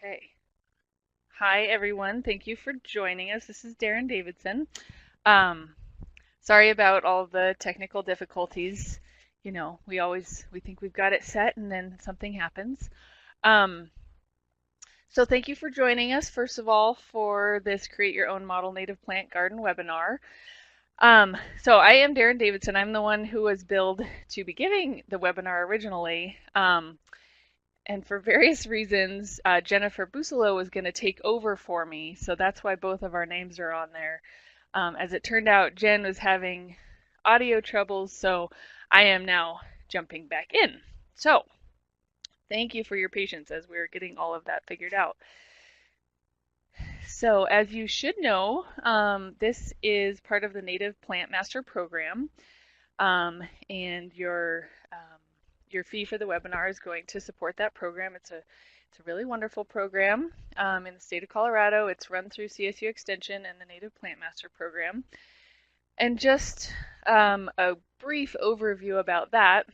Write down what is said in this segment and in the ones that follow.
Okay. Hi, everyone. Thank you for joining us. This is Deryn Davidson. Um, Sorry about all the technical difficulties. We think we've got it set and then something happens. Um, so thank you for joining us, first of all, for this Create Your Own Model Native Plant Garden webinar. So I am Deryn Davidson. I'm the one who was billed to be giving the webinar originally. And for various reasons, Jennifer Bousselot was going to take over for me, so that's why both of our names are on there. As it turned out, Jen was having audio troubles, so I am now jumping back in. So thank you for your patience as we're getting all of that figured out. So as you should know, this is part of the Native Plant Master Program, and your fee for the webinar is going to support that program. It's a really wonderful program in the state of Colorado. It's run through CSU Extension and the Native Plant Master Program. And just a brief overview about that.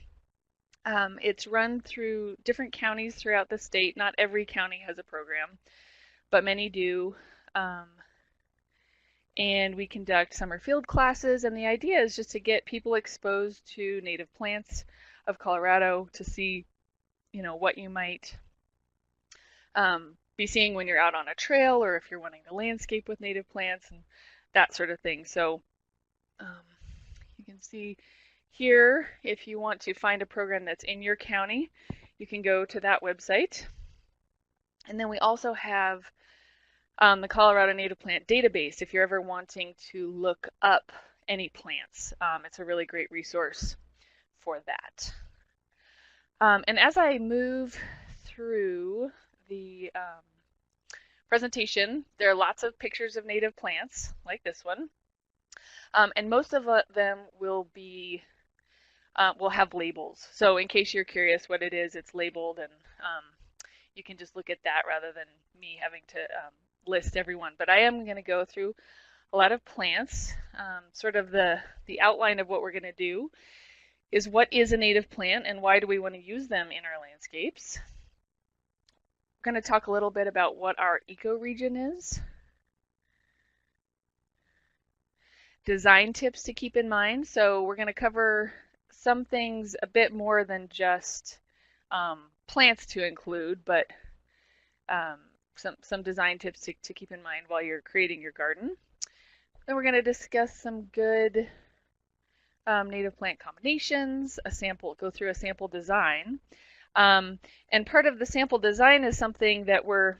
It's run through different counties throughout the state. Not every county has a program, but many do. And we conduct summer field classes, and the idea is just to get people exposed to native plants of Colorado to see, what you might be seeing when you're out on a trail, or if you're wanting to landscape with native plants and that sort of thing. So you can see here, if you want to find a program that's in your county, you can go to that website. And then we also have the Colorado Native Plant Database if you're ever wanting to look up any plants. It's a really great resource for that. And as I move through the presentation, there are lots of pictures of native plants, like this one. And most of them will have labels. So in case you're curious what it is, it's labeled, and you can just look at that rather than me having to list everyone. But I am going to go through a lot of plants. Sort of the outline of what we're going to do is what is a native plant and why do we want to use them in our landscapes. We're going to talk a little bit about what our ecoregion is. Design tips to keep in mind. So we're going to cover some things a bit more than just plants to include, but some design tips to keep in mind while you're creating your garden. Then we're going to discuss some good native plant combinations, go through a sample design. And part of the sample design is something that we're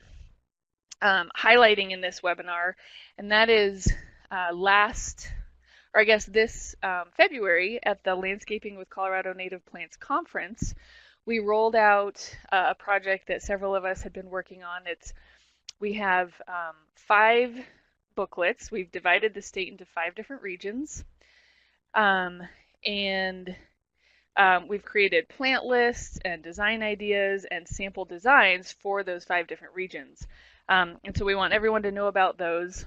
highlighting in this webinar, and that is this February at the Landscaping with Colorado Native Plants Conference, we rolled out a project that several of us had been working on. We have 5 booklets. We've divided the state into 5 different regions. We've created plant lists and design ideas and sample designs for those 5 different regions. And so we want everyone to know about those.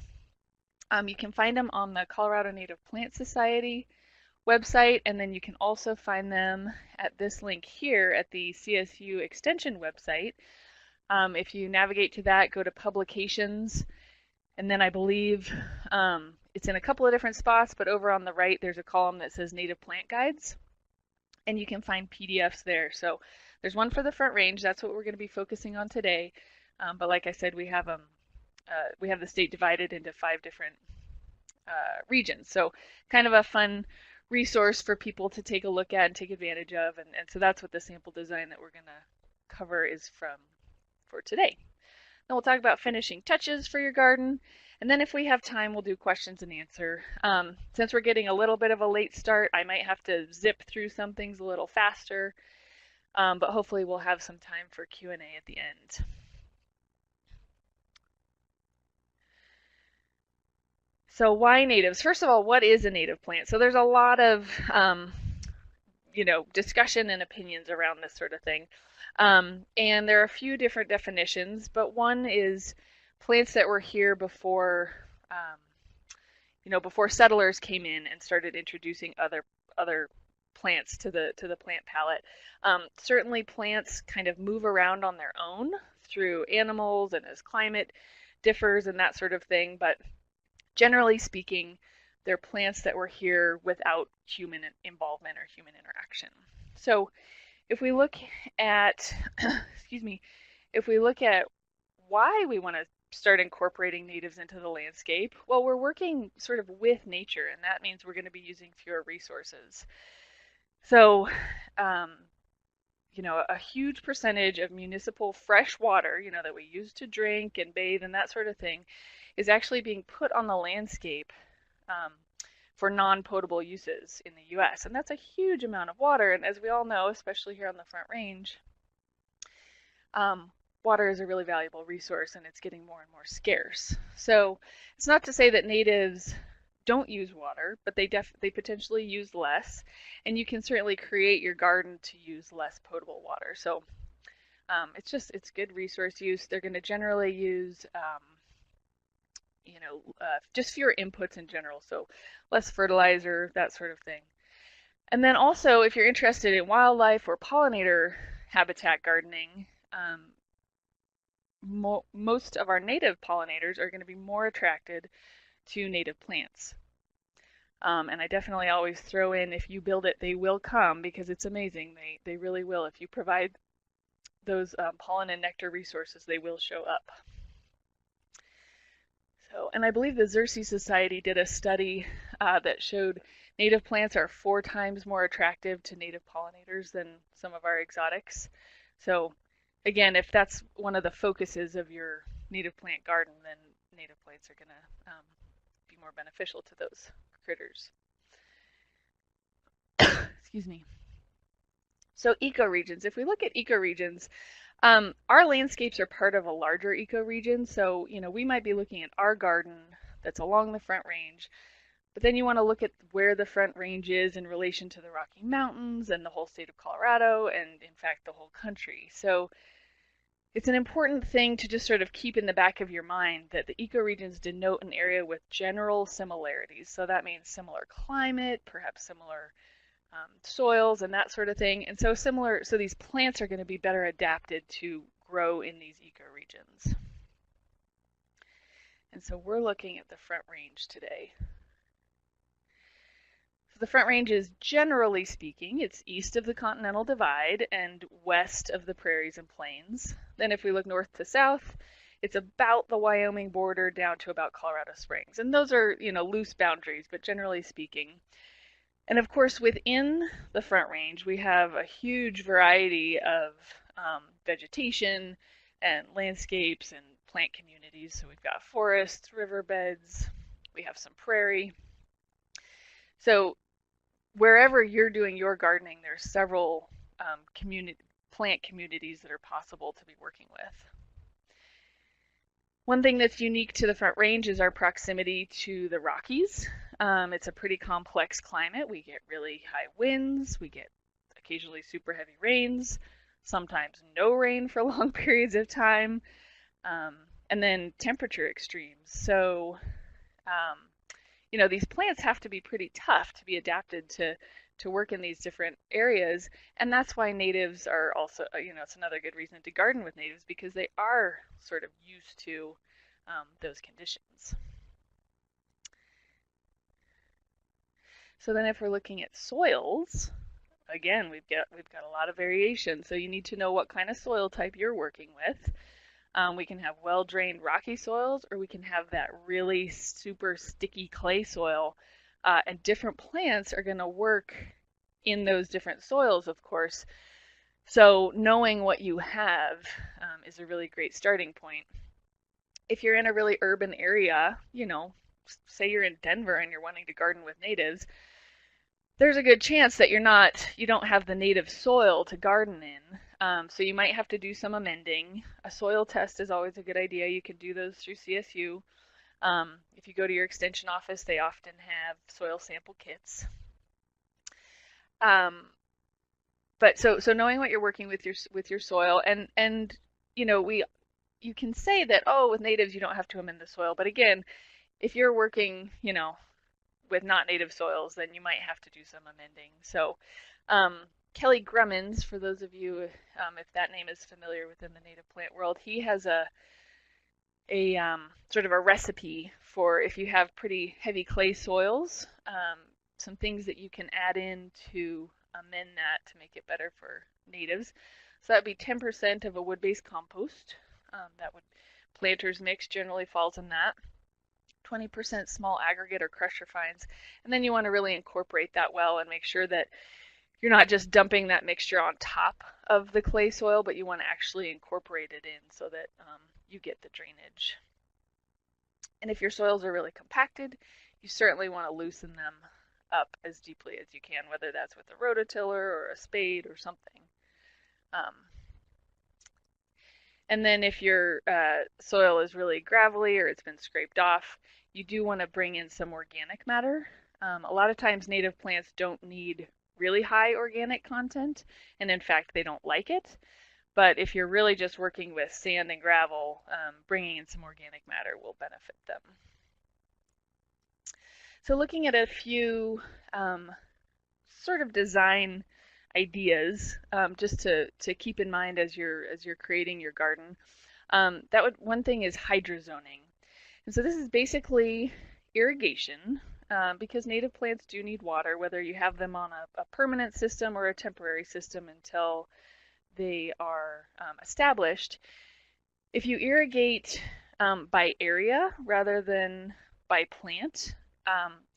You can find them on the Colorado Native Plant Society website, and then you can also find them at this link here at the CSU Extension website. If you navigate to that, go to Publications, and then I believe it's in a couple of different spots, but over on the right there's a column that says Native Plant Guides, and you can find PDFs there. So there's one for the Front Range. That's what we're going to be focusing on today. But like I said, we have the state divided into 5 different regions. So kind of a fun resource for people to take a look at and take advantage of. And so that's what the sample design that we're going to cover is for today. Then we'll talk about finishing touches for your garden. And then if we have time, we'll do questions and answer. Since we're getting a little bit of a late start, I might have to zip through some things a little faster. But hopefully we'll have some time for Q&A at the end. So why natives? First of all, what is a native plant? So there's a lot of discussion and opinions around this sort of thing. And there are a few different definitions, but one is plants that were here before before settlers came in and started introducing other plants to the plant palette. Certainly plants kind of move around on their own through animals and as climate differs and that sort of thing, but generally speaking, they're plants that were here without human involvement or human interaction. So if we look at, excuse me, if we look at why we want to start incorporating natives into the landscape, well, we're working sort of with nature, and that means we're going to be using fewer resources. So, a huge percentage of municipal fresh water, that we use to drink and bathe and that sort of thing, is actually being put on the landscape for non-potable uses in the US. And that's a huge amount of water. And as we all know, especially here on the Front Range, water is a really valuable resource and it's getting more and more scarce. So it's not to say that natives don't use water, but they potentially use less. And you can certainly create your garden to use less potable water. So it's good resource use. They're going to generally use just fewer inputs in general, so less fertilizer, that sort of thing. And then also, if you're interested in wildlife or pollinator habitat gardening, most of our native pollinators are going to be more attracted to native plants. And I definitely always throw in, if you build it, they will come, because it's amazing. They really will. If you provide those pollen and nectar resources, they will show up. So, and I believe the Xerces Society did a study that showed native plants are 4 times more attractive to native pollinators than some of our exotics. So again, if that's one of the focuses of your native plant garden, then native plants are going to be more beneficial to those critters. Excuse me. So ecoregions. If we look at ecoregions, our landscapes are part of a larger ecoregion. So, we might be looking at our garden that's along the Front Range, but then you want to look at where the Front Range is in relation to the Rocky Mountains and the whole state of Colorado, and in fact the whole country. So it's an important thing to just sort of keep in the back of your mind that the ecoregions denote an area with general similarities. So that means similar climate, perhaps similar soils and that sort of thing. And so these plants are going to be better adapted to grow in these ecoregions. And so we're looking at the Front Range today. So the Front Range is, generally speaking, it's east of the Continental Divide and west of the prairies and plains. Then if we look north to south, it's about the Wyoming border down to about Colorado Springs. And those are, loose boundaries, but generally speaking. And of course, within the Front Range, we have a huge variety of vegetation and landscapes and plant communities. So we've got forests, riverbeds, we have some prairie. So wherever you're doing your gardening, there's several plant communities that are possible to be working with. One thing that's unique to the Front Range is our proximity to the Rockies. It's a pretty complex climate. We get really high winds, we get occasionally super heavy rains, sometimes no rain for long periods of time, and then temperature extremes. So, these plants have to be pretty tough to be adapted to work in these different areas, and that's why natives are also, it's another good reason to garden with natives, because they are sort of used to those conditions. So then if we're looking at soils, again, we've got a lot of variation. So you need to know what kind of soil type you're working with. We can have well-drained rocky soils, or we can have that really super sticky clay soil. And different plants are going to work in those different soils, of course. So knowing what you have is a really great starting point. If you're in a really urban area, say you're in Denver and you're wanting to garden with natives, there's a good chance that you don't have the native soil to garden in. So you might have to do some amending. A soil test is always a good idea. You can do those through CSU. If you go to your extension office, they often have soil sample kits. But so knowing what you're working with your soil, and you can say that, oh, with natives you don't have to amend the soil, but again, if you're working with not native soils, then you might have to do some amending. So Kelly Grummins, for those of you if that name is familiar within the native plant world, he has a sort of a recipe for if you have pretty heavy clay soils, some things that you can add in to amend that to make it better for natives. So that'd be 10% of a wood-based compost. That would planters mix generally falls in that. 20% small aggregate or crusher fines. And then you want to really incorporate that well and make sure that you're not just dumping that mixture on top of the clay soil, but you want to actually incorporate it in so that you get the drainage. And if your soils are really compacted, you certainly want to loosen them up as deeply as you can, whether that's with a rototiller or a spade or something. And then if your soil is really gravelly or it's been scraped off, you do want to bring in some organic matter. A lot of times native plants don't need really high organic content, and in fact they don't like it. But if you're really just working with sand and gravel, bringing in some organic matter will benefit them. So looking at a few sort of design ideas just to keep in mind as you're creating your garden. One thing is hydrozoning. And so this is basically irrigation because native plants do need water, whether you have them on a permanent system or a temporary system until they are established. If you irrigate by area rather than by plant,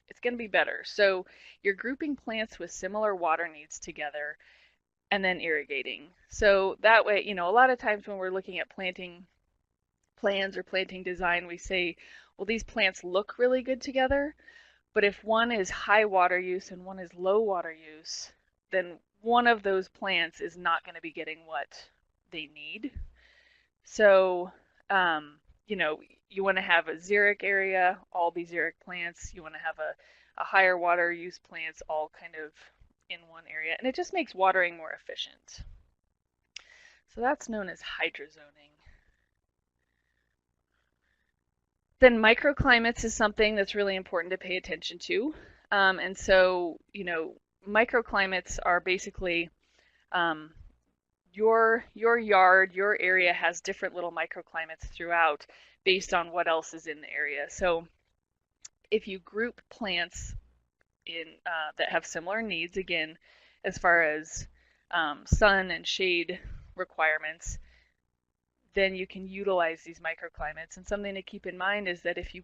it's going to be better. So you're grouping plants with similar water needs together and then irrigating. So that way, a lot of times when we're looking at planting plans or planting design, we say, well, these plants look really good together, but if one is high water use and one is low water use, then one of those plants is not going to be getting what they need. So, you want to have a xeric area, all be xeric plants. You want to have a higher water use plants all kind of in one area. And it just makes watering more efficient. So that's known as hydrozoning. Then microclimates is something that's really important to pay attention to. And so, microclimates are basically your yard, your area has different little microclimates throughout based on what else is in the area. So if you group plants in that have similar needs, again, as far as sun and shade requirements, then you can utilize these microclimates. And something to keep in mind is that if you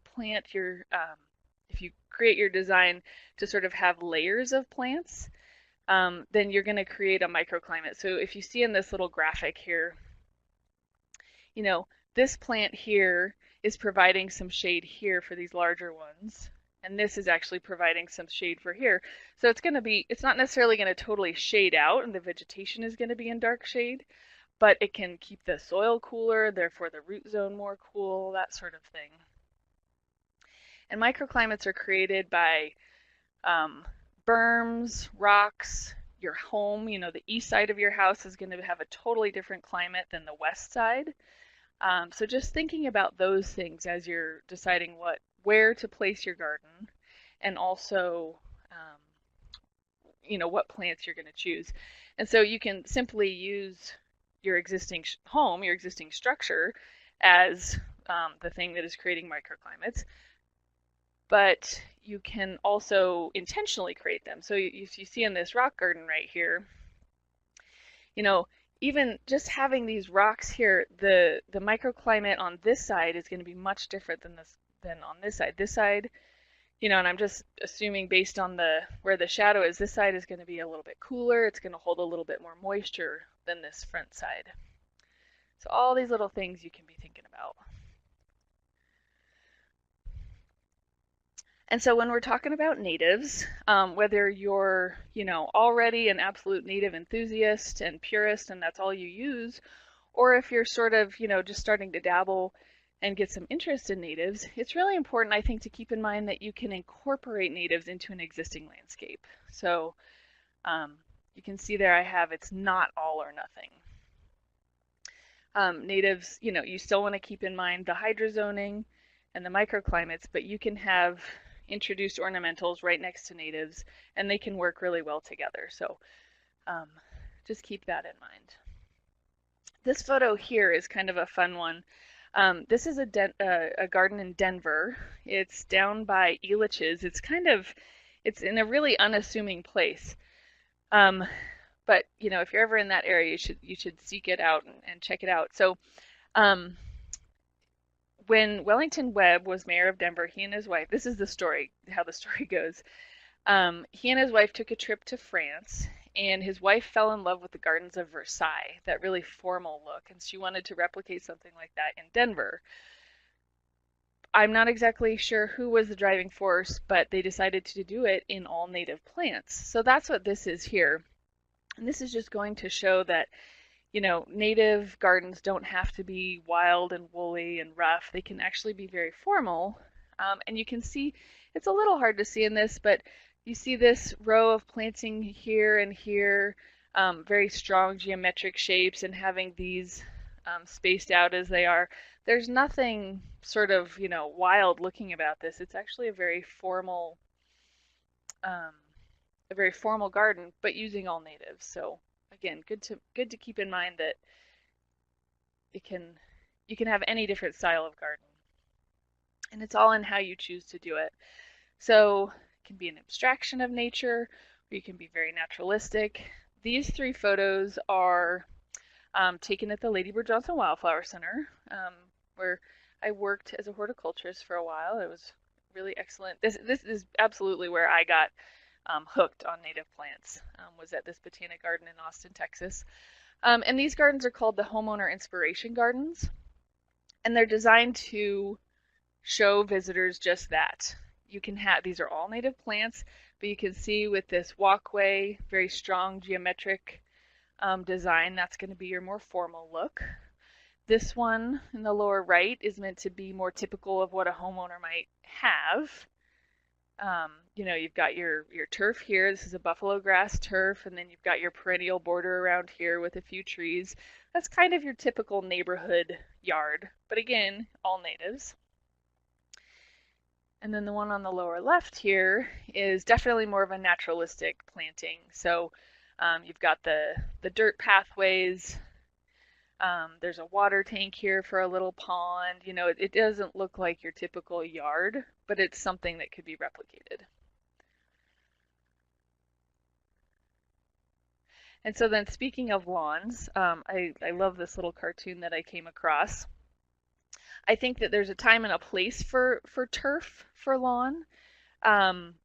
create your design to sort of have layers of plants, then you're going to create a microclimate. So if you see in this little graphic here, this plant here is providing some shade here for these larger ones, and this is actually providing some shade for here. So it's not necessarily going to totally shade out, and the vegetation is going to be in dark shade, but it can keep the soil cooler, therefore the root zone more cool, that sort of thing. And microclimates are created by berms, rocks, your home. The east side of your house is going to have a totally different climate than the west side. So just thinking about those things as you're deciding where to place your garden, and also what plants you're going to choose. And so you can simply use your existing home, your existing structure, as the thing that is creating microclimates, but you can also intentionally create them. So you see in this rock garden right here, even just having these rocks here, the microclimate on this side is going to be much different than on this side. This side, and I'm just assuming based on where the shadow is, this side is going to be a little bit cooler. It's going to hold a little bit more moisture than this front side. So all these little things you can be thinking about. And so when we're talking about natives, whether you're, already an absolute native enthusiast and purist and that's all you use, or if you're sort of, just starting to dabble and get some interest in natives, it's really important, I think, to keep in mind that you can incorporate natives into an existing landscape. So you can see there it's not all or nothing. Natives, you still want to keep in mind the hydrozoning and the microclimates, but you can have introduced ornamentals right next to natives, and they can work really well together. So Um, just keep that in mind. This photo here is kind of a fun one. This is a garden in Denver. It's down by Elitch's. It's in a really unassuming place. Um, but if you're ever in that area, you should seek it out and check it out. So, um, when Wellington Webb was mayor of Denver, he and his wife, this is the story, how the story goes. He and his wife took a trip to France, and his wife fell in love with the gardens of Versailles, that really formal look, and she wanted to replicate something like that in Denver. I'm not exactly sure who was the driving force, but they decided to do it in all native plants. So that's what this is here. And this is just going to show that, native gardens don't have to be wild and woolly and rough. They can actually be very formal. And you can see, it's a little hard to see in this, but you see this row of planting here and here, very strong geometric shapes, and having these spaced out as they are. There's nothing sort of, wild looking about this. It's actually um, a very formal garden, but using all natives. So again, good to keep in mind that you can have any different style of garden, and it's all in how you choose to do it. So it can be an abstraction of nature, or you can be very naturalistic. These three photos are taken at the Lady Bird Johnson Wildflower Center, where I worked as a horticulturist for a while. It was really excellent. This is absolutely where I got hooked on native plants, was at this botanic garden in Austin, Texas. And these gardens are called the Homeowner Inspiration Gardens, and they're designed to show visitors just that. These are all native plants, but you can see with this walkway, very strong geometric design, that's going to be your more formal look. This one in the lower right is meant to be more typical of what a homeowner might have. You've got your turf here. This is a buffalo grass turf, and then you've got your perennial border around here with a few trees. That's kind of your typical neighborhood yard, but again, all natives. And then the one on the lower left here is definitely more of a naturalistic planting. So you've got the dirt pathways. There's a water tank here for a little pond. It doesn't look like your typical yard, but it's something that could be replicated. And so then, speaking of lawns, I love this little cartoon that I came across. I think that there's a time and a place for turf for lawn. Um,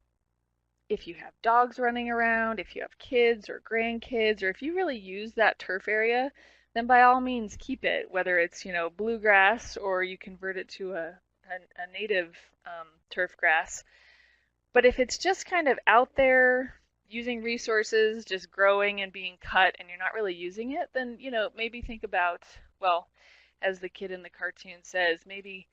if you have dogs running around, if you have kids or grandkids, or if you really use that turf area, then by all means keep it, whether it's, bluegrass or you convert it to a native turf grass. But if it's just kind of out there using resources, just growing and being cut, and you're not really using it, then, maybe think about, well, as the kid in the cartoon says, maybe,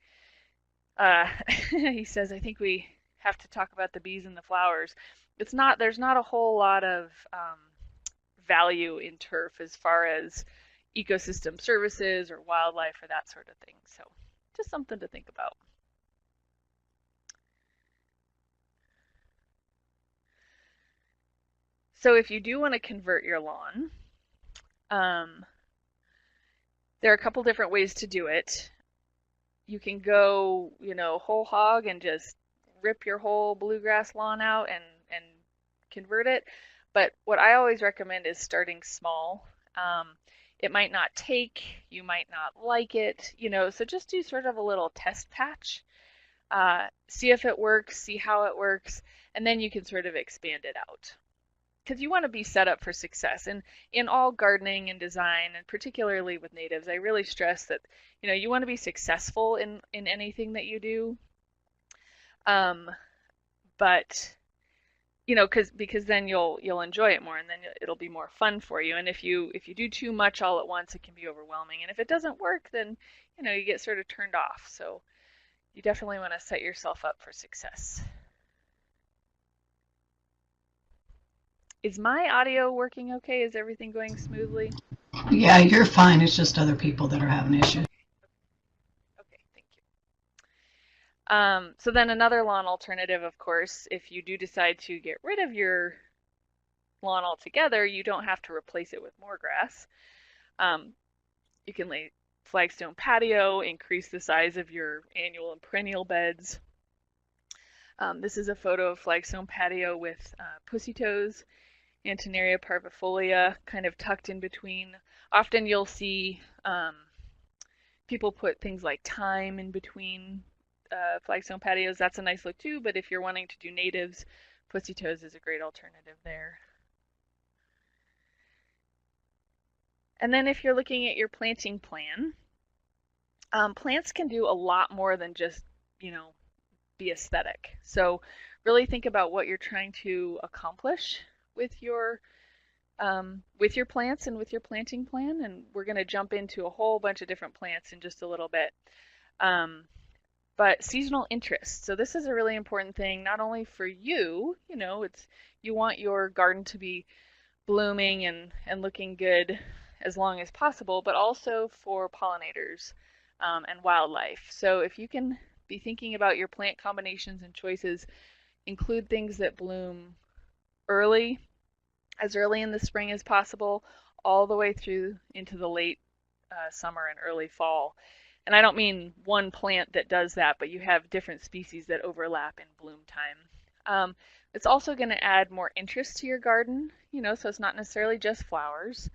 he says, I think we have to talk about the bees and the flowers. There's not a whole lot of value in turf as far as ecosystem services or wildlife or that sort of thing. So just something to think about. So if you do want to convert your lawn, there are a couple different ways to do it. You can go, whole hog and just rip your whole bluegrass lawn out and convert it. But what I always recommend is starting small. It might not take, you might not like it, so just do sort of a little test patch. See if it works, see how it works, and then you can sort of expand it out. Because you want to be set up for success. And in all gardening and design, and particularly with natives, I really stress that, you want to be successful in anything that you do. But because then you'll enjoy it more, and then it'll be more fun for you. And if you do too much all at once, it can be overwhelming. And if it doesn't work, then you get sort of turned off. So you definitely want to set yourself up for success. Is my audio working okay? Is everything going smoothly? Yeah, you're fine. It's just other people that are having issues. Okay, thank you. So then another lawn alternative, of course, if you do decide to get rid of your lawn altogether, you don't have to replace it with more grass. Um, you can lay flagstone patio, increase the size of your annual and perennial beds. This is a photo of flagstone patio with pussy toes, Antonaria parvifolia, kind of tucked in between. Often you'll see people put things like thyme in between flagstone patios. That's a nice look too, but if you're wanting to do natives, pussy toes is a great alternative there. And then if you're looking at your planting plan, plants can do a lot more than just, you know, be aesthetic. So really think about what you're trying to accomplish with your plants and with your planting plan. And we're going to jump into a whole bunch of different plants in just a little bit. But seasonal interest. So this is a really important thing, not only for you, you know, it's you want your garden to be blooming and looking good as long as possible, but also for pollinators and wildlife. So if you can be thinking about your plant combinations and choices, include things that bloom early, as early in the spring as possible, all the way through into the late summer and early fall. And I don't mean one plant that does that, but you have different species that overlap in bloom time. It's also going to add more interest to your garden, you know, so it's not necessarily just flowers.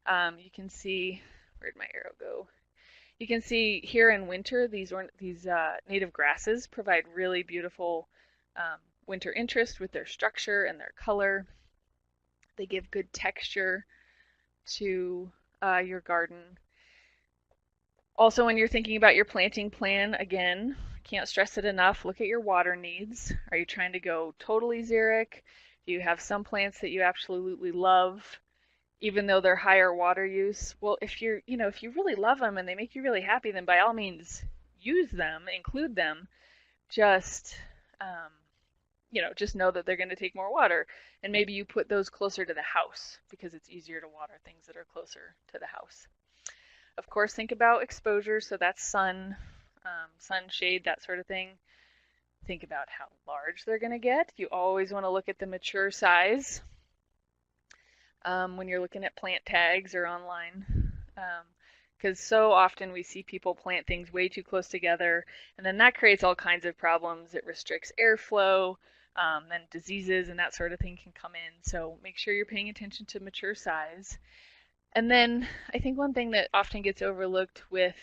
You can see, where'd my arrow go? You can see here in winter, these native grasses provide really beautiful winter interest with their structure and their color. They give good texture to your garden. Also, when you're thinking about your planting plan, again, can't stress it enough, look at your water needs. Are you trying to go totally xeric? Do you have some plants that you absolutely love, even though they're higher water use? Well, if you're, you know, if you really love them and they make you really happy, then by all means use them, include them. Just, you know, just know that they're going to take more water. And maybe you put those closer to the house because it's easier to water things that are closer to the house. Of course, think about exposure, so that's sun, shade, that sort of thing. Think about how large they're going to get. You always want to look at the mature size when you're looking at plant tags or online. Because so often we see people plant things way too close together, and then that creates all kinds of problems. It restricts airflow, then diseases and that sort of thing can come in. So make sure you're paying attention to mature size. And then I think one thing that often gets overlooked with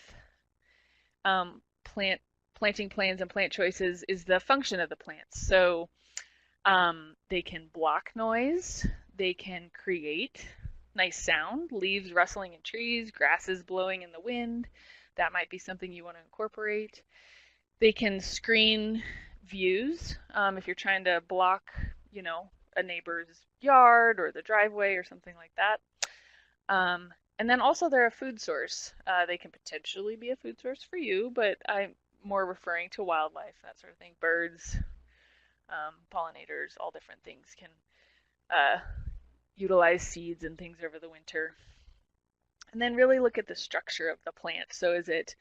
planting plans and plant choices is the function of the plants. So they can block noise, they can create nice sound, leaves rustling in trees, grasses blowing in the wind. That might be something you want to incorporate. They can screen views if you're trying to block, you know, a neighbor's yard or the driveway or something like that. And then also they're a food source. They can potentially be a food source for you, but I'm more referring to wildlife, that sort of thing. Birds, pollinators, all different things can utilize seeds and things over the winter. And then really look at the structure of the plant. So is it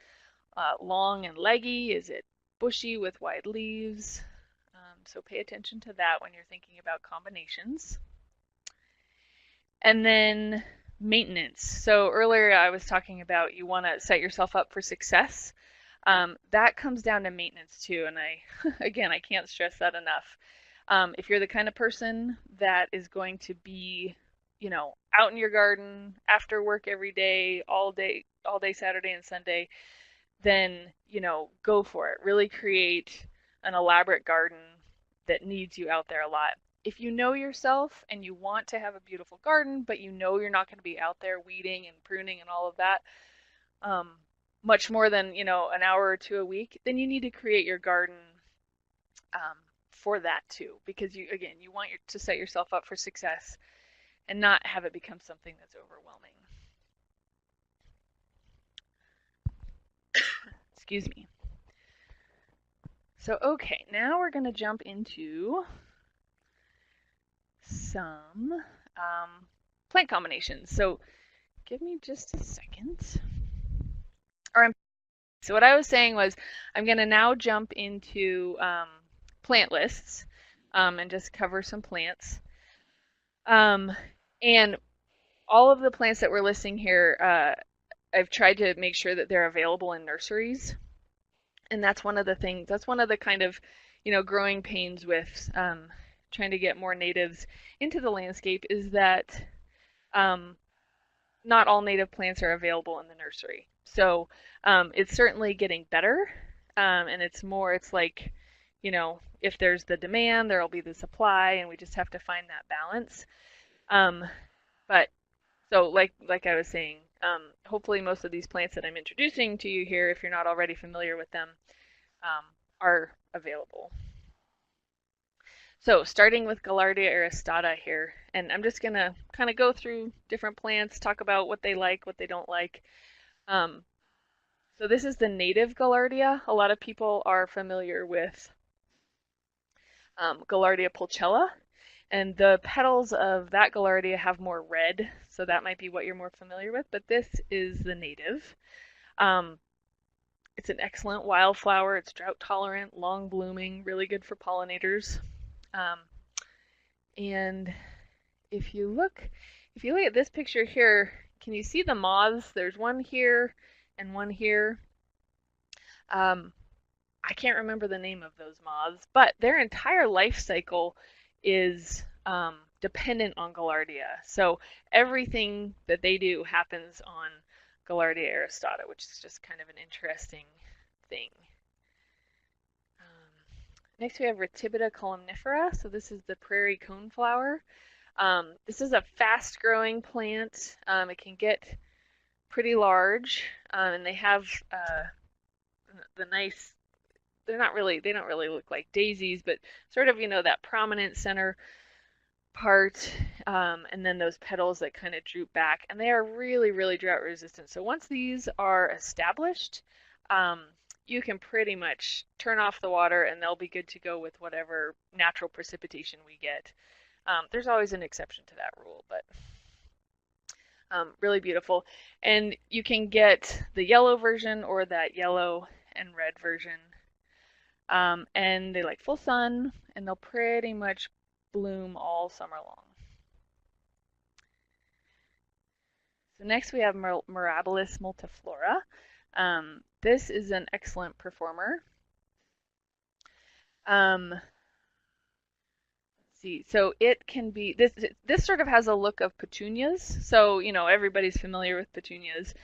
long and leggy? Is it bushy with wide leaves? So pay attention to that when you're thinking about combinations. And then maintenance. So earlier I was talking about you want to set yourself up for success. That comes down to maintenance too, and again, I can't stress that enough. If you're the kind of person that is going to be, you know, out in your garden after work every day, all day Saturday and Sunday, then, you know, go for it. Really create an elaborate garden that needs you out there a lot. If you know yourself and you want to have a beautiful garden, but you know you're not going to be out there weeding and pruning and all of that, much more than, you know, an hour or two a week, then you need to create your garden for that too, because you want to set yourself up for success and not have it become something that's overwhelming. Excuse me. So, okay, now we're going to jump into some plant combinations. So give me just a second. So what I was saying was I'm going to now jump into plant lists and just cover some plants. Um, and all of the plants that we're listing here, I've tried to make sure that they're available in nurseries. And that's one of the things, that's one of the kind of, growing pains with trying to get more natives into the landscape is that um, not all native plants are available in the nursery. So it's certainly getting better. And it's like, if there's the demand, there'll be the supply, and we just have to find that balance. Um, but so like I was saying, hopefully most of these plants that I'm introducing to you here, if you're not already familiar with them, um, are available. So starting with Gaillardia aristata here, and I'm just gonna kind of go through different plants, talk about what they like, what they don't like. Um, so this is the native Gaillardia. A lot of people are familiar with Gaillardia pulchella, and the petals of that Gaillardia have more red, so that might be what you're more familiar with, but this is the native. Um, it's an excellent wildflower. It's drought tolerant, long blooming, really good for pollinators. Um, and if you look, if you look at this picture here, can you see the moths? There's one here and one here. Um, I can't remember the name of those moths, but their entire life cycle is dependent on Gaillardia. So everything that they do happens on Gaillardia aristata, which is just kind of an interesting thing. Next we have Ratibida columnifera. So this is the prairie coneflower. This is a fast-growing plant. It can get pretty large, and they have the nice. They don't really look like daisies, but sort of that prominent center part, and then those petals that kind of droop back, and they are really, really drought resistant. So once these are established, um, you can pretty much turn off the water and they'll be good to go with whatever natural precipitation we get. There's always an exception to that rule, but really beautiful. And you can get the yellow version or that yellow and red version. And they like full sun, and they'll pretty much bloom all summer long. So next we have Mirabilis multiflora. This is an excellent performer. Let's see, so it can be this sort of has a look of petunias. So everybody's familiar with petunias.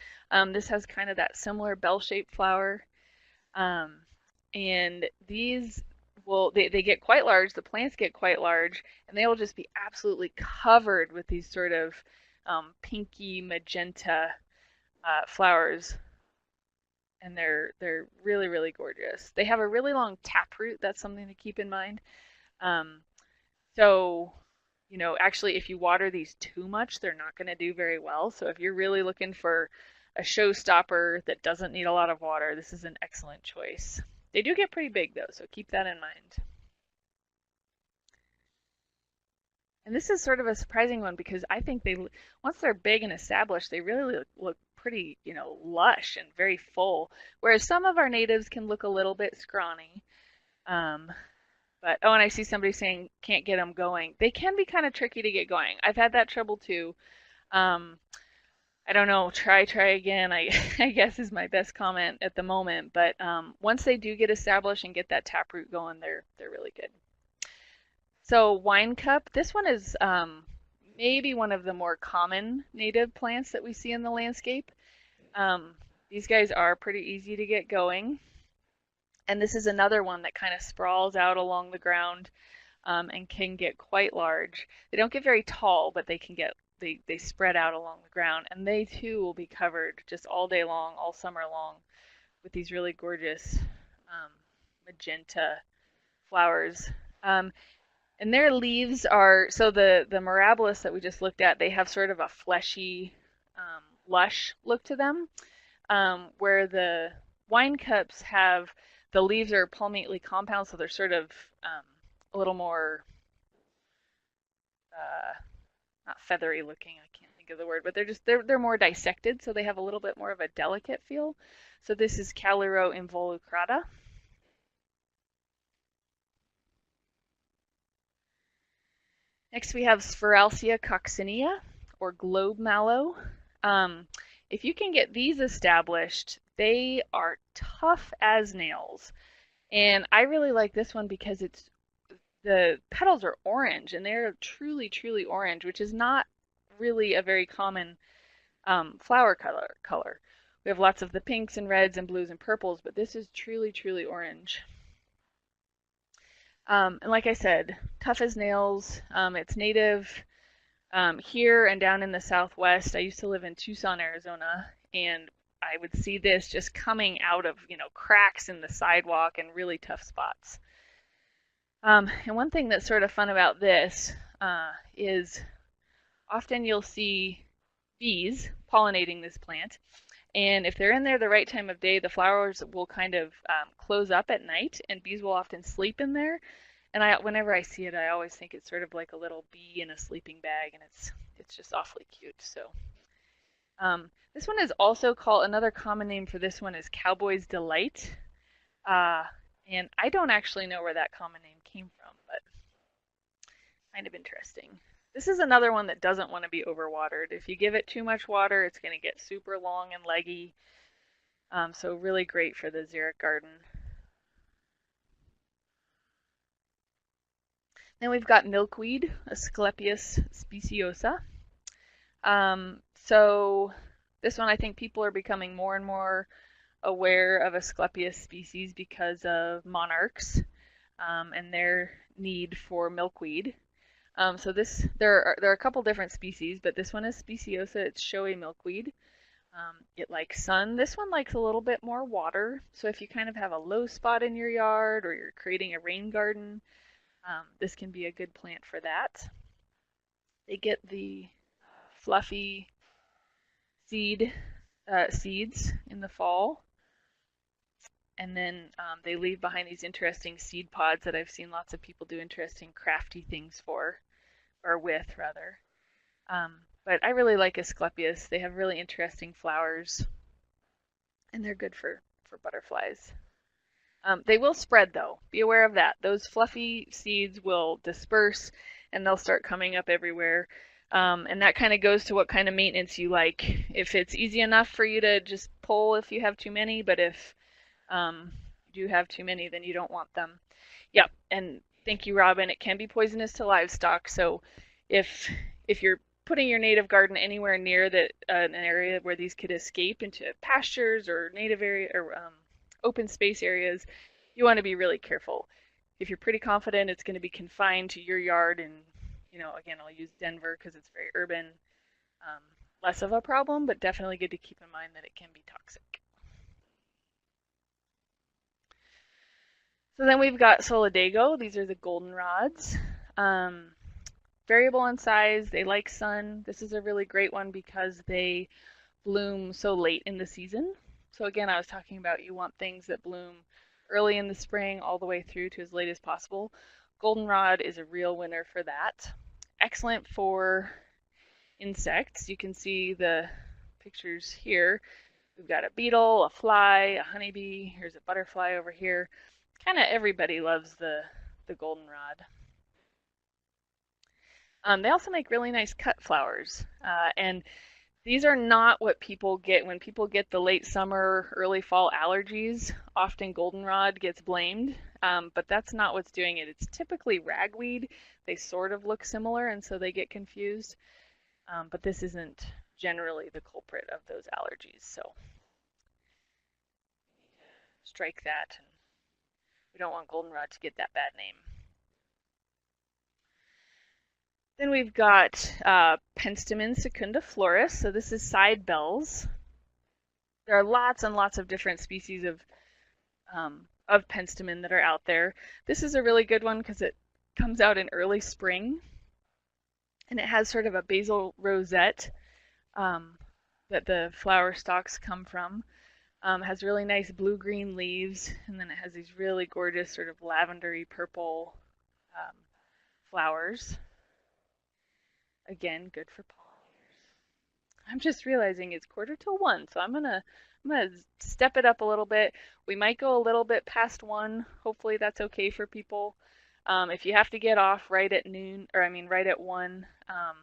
This has kind of that similar bell-shaped flower. Um, and these they get quite large, the plants get quite large, and they will just be absolutely covered with these sort of pinky magenta flowers, and they're really, really gorgeous. They have a really long taproot. That's something to keep in mind. Um, so actually, if you water these too much, they're not going to do very well. So if you're really looking for a showstopper that doesn't need a lot of water, this is an excellent choice. They do get pretty big though, so keep that in mind. And this is sort of a surprising one because I think once they're big and established, they really look pretty, lush and very full. Whereas some of our natives can look a little bit scrawny. Um, but oh, and I see somebody saying can't get them going. They can be kind of tricky to get going. I've had that trouble too. Um, I don't know. Try again. I I guess is my best comment at the moment. But once they do get established and get that taproot going, they're really good. So wine cup. This one is maybe one of the more common native plants that we see in the landscape. Um, these guys are pretty easy to get going. And this is another one that kind of sprawls out along the ground and can get quite large. They don't get very tall, but they can get they spread out along the ground, and they too will be covered just all day long, all summer long, with these really gorgeous magenta flowers. Um, and their leaves are so the mirabilis that we just looked at. They have sort of a fleshy, lush look to them, where the wine cups have the leaves are palmately compound, so they're sort of a little more not feathery looking. I can't think of the word, but they're more dissected, so they have a little bit more of a delicate feel. So this is Calero involucrata. Next we have Sphaeralcia coccinea, or globe mallow. Um, if you can get these established, they are tough as nails. And I really like this one because the petals are orange and they're truly, truly orange, which is not really a very common flower color. We have lots of the pinks and reds and blues and purples, but this is truly, truly orange. And like I said, tough as nails. It's native here and down in the Southwest. I used to live in Tucson, Arizona, and I would see this just coming out of, cracks in the sidewalk and really tough spots. And one thing that's sort of fun about this is often you'll see bees pollinating this plant. And if they're in there the right time of day, the flowers will kind of close up at night, and bees will often sleep in there. And whenever I see it, I always think it's sort of like a little bee in a sleeping bag, and it's just awfully cute. So this one is also called, another common name for this one is Cowboy's Delight. Uh, and I don't actually know where that common name came from, but kind of interesting. This is another one that doesn't want to be overwatered. If you give it too much water, it's going to get super long and leggy. So really great for the xeric garden. Then we've got milkweed, Asclepias speciosa. So this one, I think people are becoming more and more aware of Asclepias species because of monarchs and their need for milkweed. So there are a couple different species, but this one is speciosa. It's showy milkweed. It likes sun. This one likes a little bit more water. So if you kind of have a low spot in your yard or you're creating a rain garden, this can be a good plant for that. They get the fluffy seeds in the fall, and then they leave behind these interesting seed pods that I've seen lots of people do interesting crafty things for, or with rather. But I really like Asclepias. They have really interesting flowers, and they're good for butterflies. They will spread though. Be aware of that. Those fluffy seeds will disperse and they'll start coming up everywhere. And that kind of goes to what kind of maintenance you like. If it's easy enough for you to just pull if you have too many, but if you do have too many, then you don't want them. Yep, and thank you, Robin. It can be poisonous to livestock. So if you're putting your native garden anywhere near an area where these could escape into pastures or native area or open space areas, you want to be really careful. If you're pretty confident it's going to be confined to your yard, and again, I'll use Denver because it's very urban, less of a problem, but definitely good to keep in mind that it can be toxic. So then we've got Solidago. These are the goldenrods. Variable in size. They like sun. This is a really great one because they bloom so late in the season. So again, I was talking about you want things that bloom early in the spring all the way through to as late as possible. Goldenrod is a real winner for that. Excellent for insects. You can see the pictures here. We've got a beetle, a fly, a honeybee. Here's a butterfly over here. Kind of everybody loves the goldenrod. They also make really nice cut flowers. And these are not what people get when people get the late summer, early fall allergies. Often goldenrod gets blamed, but that's not what's doing it. It's typically ragweed. They sort of look similar, and so they get confused. But this isn't generally the culprit of those allergies. So strike that. We don't want goldenrod to get that bad name. Then we've got Penstemon secundiflorus. So this is side bells. There are lots and lots of different species of penstemon that are out there. This is a really good one because it comes out in early spring, and it has sort of a basal rosette that the flower stalks come from. Has really nice blue-green leaves, and then it has these really gorgeous sort of lavendery purple flowers. Again, good for pollinators. I'm just realizing it's 1:45, so I'm gonna step it up a little bit. We might go a little bit past 1. Hopefully that's okay for people. If you have to get off right at noon, or I mean right at 1, I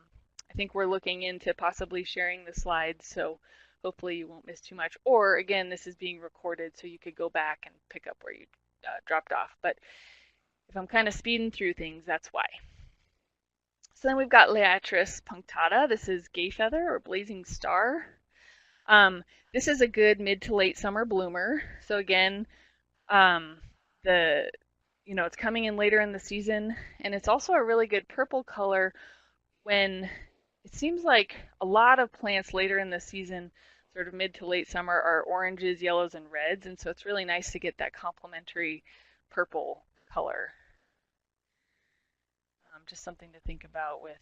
think we're looking into possibly sharing the slides, so hopefully you won't miss too much. Or again, this is being recorded, so you could go back and pick up where you dropped off. But if I'm kind of speeding through things, that's why. So then we've got Liatris punctata. This is gay feather or blazing star. Um, this is a good mid to late summer bloomer. So again, um, the it's coming in later in the season, and it's also a really good purple color when it seems like a lot of plants later in the season, sort of mid to late summer, are oranges, yellows, and reds, and so it's really nice to get that complementary purple color. Just something to think about with,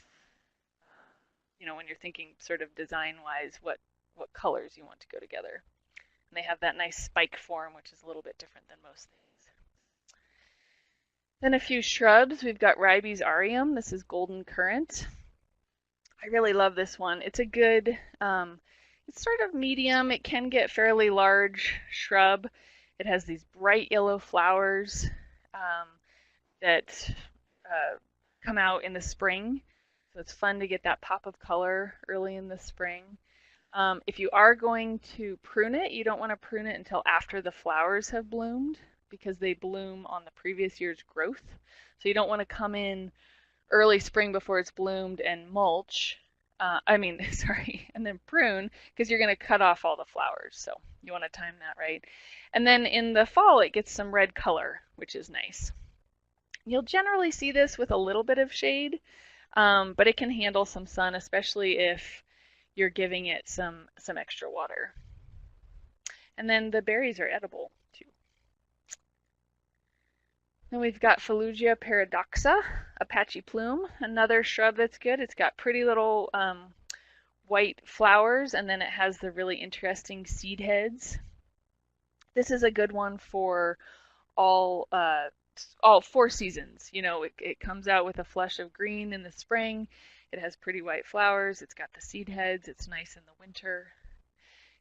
when you're thinking sort of design-wise, what colors you want to go together. And they have that nice spike form, which is a little bit different than most things. Then a few shrubs. We've got Ribes aureum. This is golden currant. I really love this one. It's a good, it's sort of medium. It can get fairly large shrub. It has these bright yellow flowers that come out in the spring. So it's fun to get that pop of color early in the spring. If you are going to prune it, you don't want to prune it until after the flowers have bloomed because they bloom on the previous year's growth. So you don't want to come in early spring before it's bloomed and mulch. And then prune because you're going to cut off all the flowers. So you want to time that right. And then in the fall, it gets some red color, which is nice. You'll generally see this with a little bit of shade, but it can handle some sun, especially if you're giving it some extra water. And then the berries are edible too. Then we've got Falugia paradoxa, Apache plume, another shrub that's good. It's got pretty little white flowers, and then it has the really interesting seed heads. This is a good one for all 4 seasons. It comes out with a flush of green in the spring. It has pretty white flowers. It's got the seed heads. It's nice in the winter.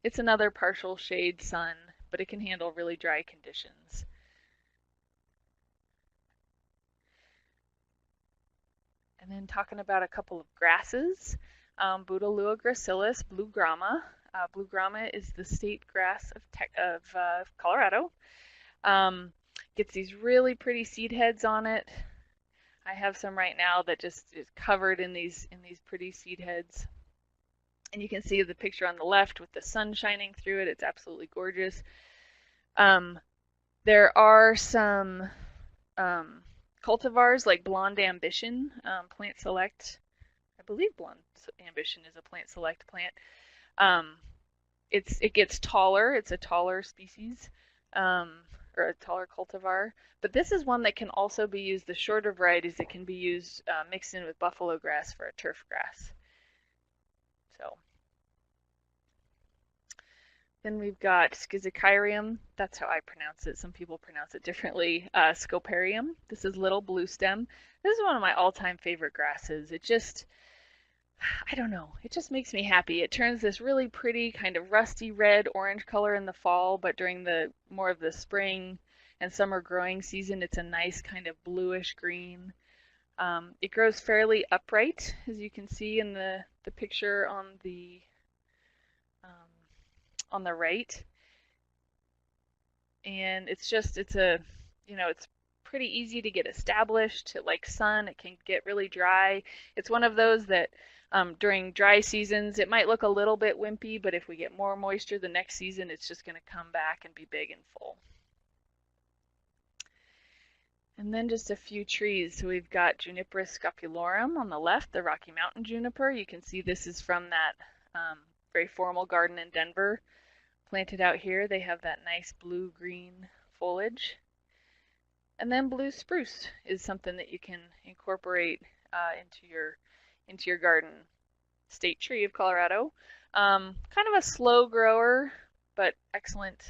It's another partial shade sun, but it can handle really dry conditions. And then talking about a couple of grasses, Boulder gracilis, blue grama. Blue grama is the state grass of Colorado. Gets these really pretty seed heads on it. I have some right now that just is covered in these pretty seed heads. And you can see the picture on the left with the sun shining through it. It's absolutely gorgeous. There are some cultivars like Blonde Ambition, Plant Select. I believe Blonde Ambition is a Plant Select plant. It gets taller. It's a taller species. Or a taller cultivar. But this is one that can also be used, the shorter varieties, that can be used mixed in with buffalo grass for a turf grass. So then we've got Schizochyrium. That's how I pronounce it. Some people pronounce it differently. Scoparium. This is little blue stem. This is one of my all-time favorite grasses. I don't know, it just makes me happy. It turns this really pretty kind of rusty red orange color in the fall, but during the more of the spring and summer growing season, it's a nice kind of bluish green. It grows fairly upright, as you can see in the picture on the right. And it's pretty easy to get established. It likes sun. It can get really dry. It's one of those that during dry seasons, it might look a little bit wimpy, but if we get more moisture the next season, it's just going to come back and be big and full. And then just a few trees. So we've got Juniperus scopulorum on the left, the Rocky Mountain juniper. You can see this is from that very formal garden in Denver. Planted out here, they have that nice blue-green foliage. And then blue spruce is something that you can incorporate into your garden. State tree of Colorado. Kind of a slow grower, but excellent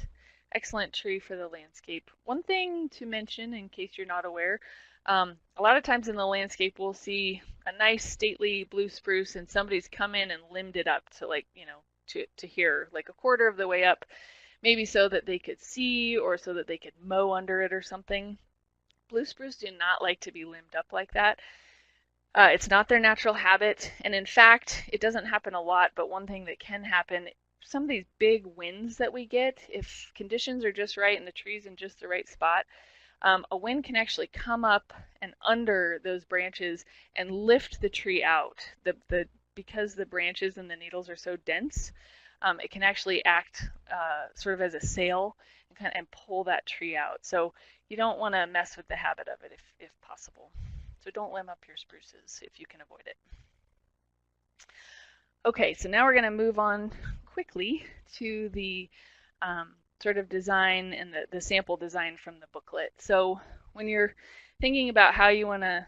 tree for the landscape. One thing to mention, in case you're not aware, a lot of times in the landscape we'll see a nice stately blue spruce and somebody's come in and limbed it up to to here, like a quarter of the way up, maybe so that they could see or so that they could mow under it or something. Blue spruce do not like to be limbed up like that. It's not their natural habit, and in fact, it doesn't happen a lot, but one thing that can happen, some of these big winds that we get, if conditions are just right and the tree's in just the right spot, a wind can actually come up and under those branches and lift the tree out. Because the branches and the needles are so dense, it can actually act sort of as a sail and pull that tree out. So you don't want to mess with the habit of it if possible. So don't limb up your spruces if you can avoid it. Okay, so now we're going to move on quickly to the sort of design and the sample design from the booklet. So when you're thinking about how you want to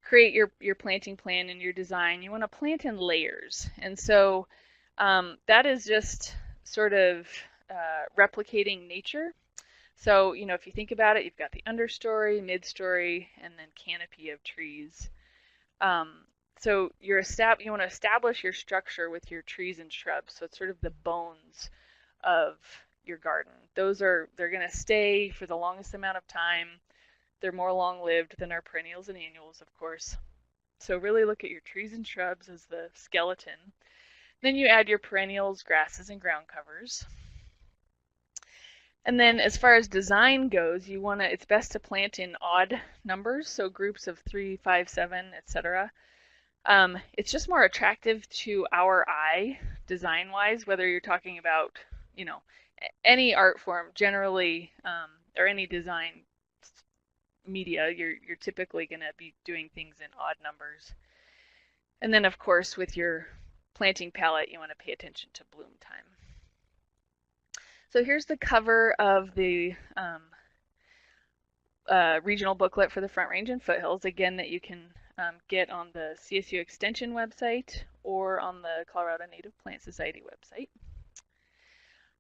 create your planting plan and your design, you want to plant in layers. And so that is just sort of replicating nature. So, you know, if you think about it, you've got the understory, midstory, and then canopy of trees. So you want to establish your structure with your trees and shrubs. So it's sort of the bones of your garden. They're going to stay for the longest amount of time. They're more long-lived than our perennials and annuals, of course. So really look at your trees and shrubs as the skeleton. Then you add your perennials, grasses, and ground covers. And then as far as design goes, it's best to plant in odd numbers, so groups of 3, 5, 7, etc. It's just more attractive to our eye, design-wise, whether you're talking about, you know, any art form generally, or any design media, you're typically going to be doing things in odd numbers. And then, of course, with your planting palette, you want to pay attention to bloom time. So here's the cover of the regional booklet for the Front Range and Foothills, again, that you can get on the CSU Extension website or on the Colorado Native Plant Society website.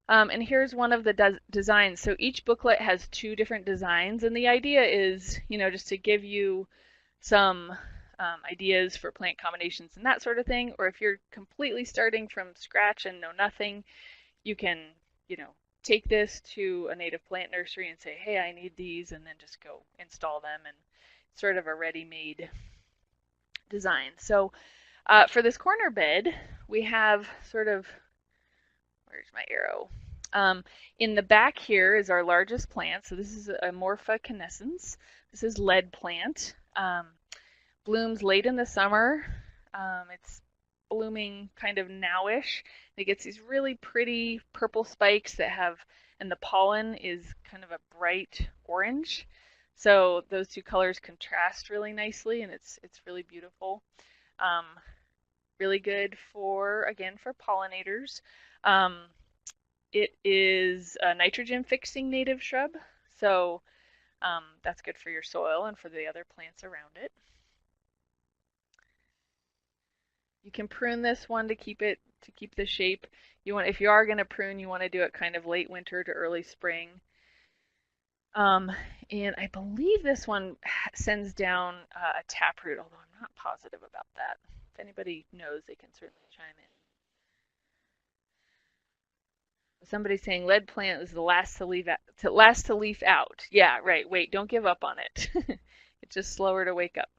And here's one of the designs. So each booklet has 2 different designs, and the idea is, you know, just to give you some ideas for plant combinations and that sort of thing, or if you're completely starting from scratch and know nothing, you can, you know, take this to a native plant nursery and say, hey, I need these, and then just go install them, and sort of a ready-made design. So for this corner bed, we have sort of, where's my arrow? In the back here is our largest plant. So this is a Morpha canescens. This is lead plant. Blooms late in the summer. It's blooming kind of nowish. It gets these really pretty purple spikes that have, and the pollen is kind of a bright orange. So those 2 colors contrast really nicely, and it's really beautiful. Really good for, again, for pollinators. It is a nitrogen fixing native shrub, so that's good for your soil and for the other plants around it. You can prune this one to keep the shape. If you are going to prune, you want to do it kind of late winter to early spring. And I believe this one sends down a taproot, although I'm not positive about that. If anybody knows, they can certainly chime in. Somebody's saying lead plant is the last to leaf out. Yeah, right. Wait, don't give up on it. It's just slower to wake up.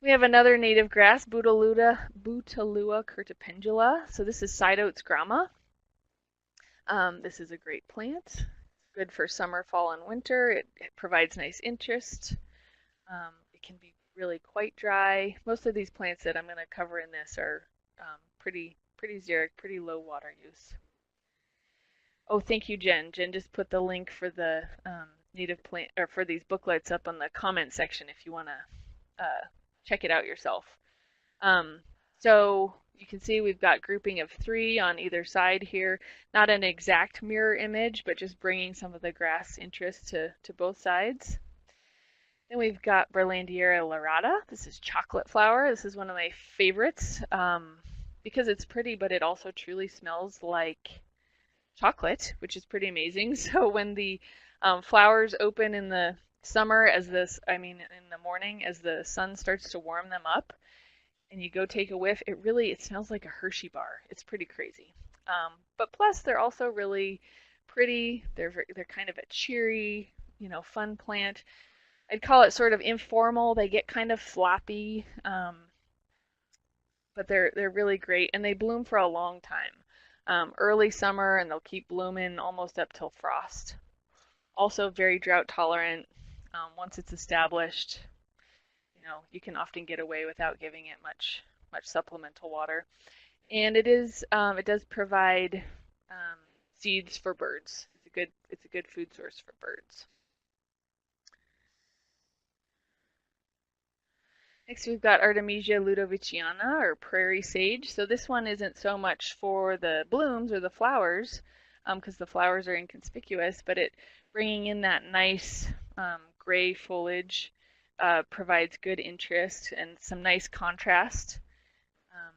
We have another native grass, Boutelua curtipendula. So this is side oats grama. This is a great plant. Good for summer, fall, and winter. It provides nice interest. It can be really quite dry. Most of these plants that I'm going to cover in this are pretty xeric, pretty low water use. Oh, thank you, Jen. Jen just put the link for the native plant, or for these booklets, up on the comment section if you want to check it out yourself. So you can see we've got grouping of 3 on either side here. Not an exact mirror image, but just bringing some of the grass interest to both sides. Then we've got Berlandiera lyrata. This is chocolate flower. This is one of my favorites because it's pretty, but it also truly smells like chocolate, which is pretty amazing. So when the flowers open in the summer, in the morning as the sun starts to warm them up, and you go take a whiff, it smells like a Hershey bar. It's pretty crazy. But plus they're also really pretty. They're kind of a cheery, fun plant. I'd call it sort of informal. They get kind of floppy, but they're really great, and they bloom for a long time. Early summer, and they'll keep blooming almost up till frost. Also very drought tolerant. Once it's established, you can often get away without giving it much supplemental water. And it does provide um, seeds for birds. It's a good food source for birds. Next, we've got Artemisia ludoviciana, or prairie sage. So this one isn't so much for the blooms or the flowers, because the flowers are inconspicuous, but it bringing in that nice gray foliage provides good interest and some nice contrast. Um,